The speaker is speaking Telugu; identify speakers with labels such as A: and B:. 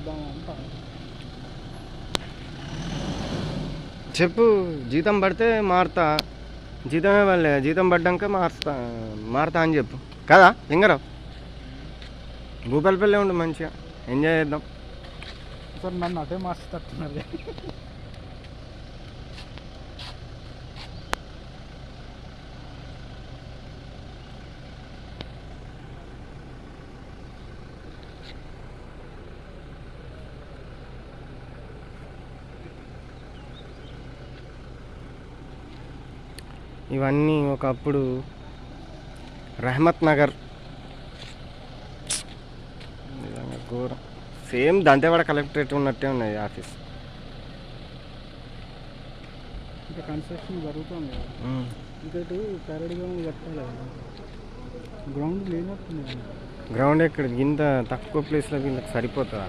A: చేద్దాం అంట.
B: చెప్పు, జీతం పడితే మారుతా, జీతమే పడలే, జీతం పడ్డాక మారుతా అని చెప్పు కదా లింగరావు. భూపాలపల్లి ఉండు, మంచిగా ఎంజాయ్ చేద్దాం.
A: సార్ నన్ను అటే మార్చుతున్నారు.
B: ఇవన్నీ ఒకప్పుడు రహమత్ నగర్, నిజంగా ఘోరం. సేమ్ దంతేవాడ కలెక్టరేట్ ఉన్నట్టే ఉన్నది ఆఫీస్.
A: ఇంకా కన్స్ట్రక్షన్ జరుగుతుంది కదా, ఇంకా ఇటు ప్యారెడ్ గ్రౌండ్ కట్టాలి కదా, గ్రౌండ్ లేనట్టుంది.
B: గ్రౌండ్ ఎక్కడ ఇంత తక్కువ ప్లేస్లో వీళ్ళకి సరిపోతుందా?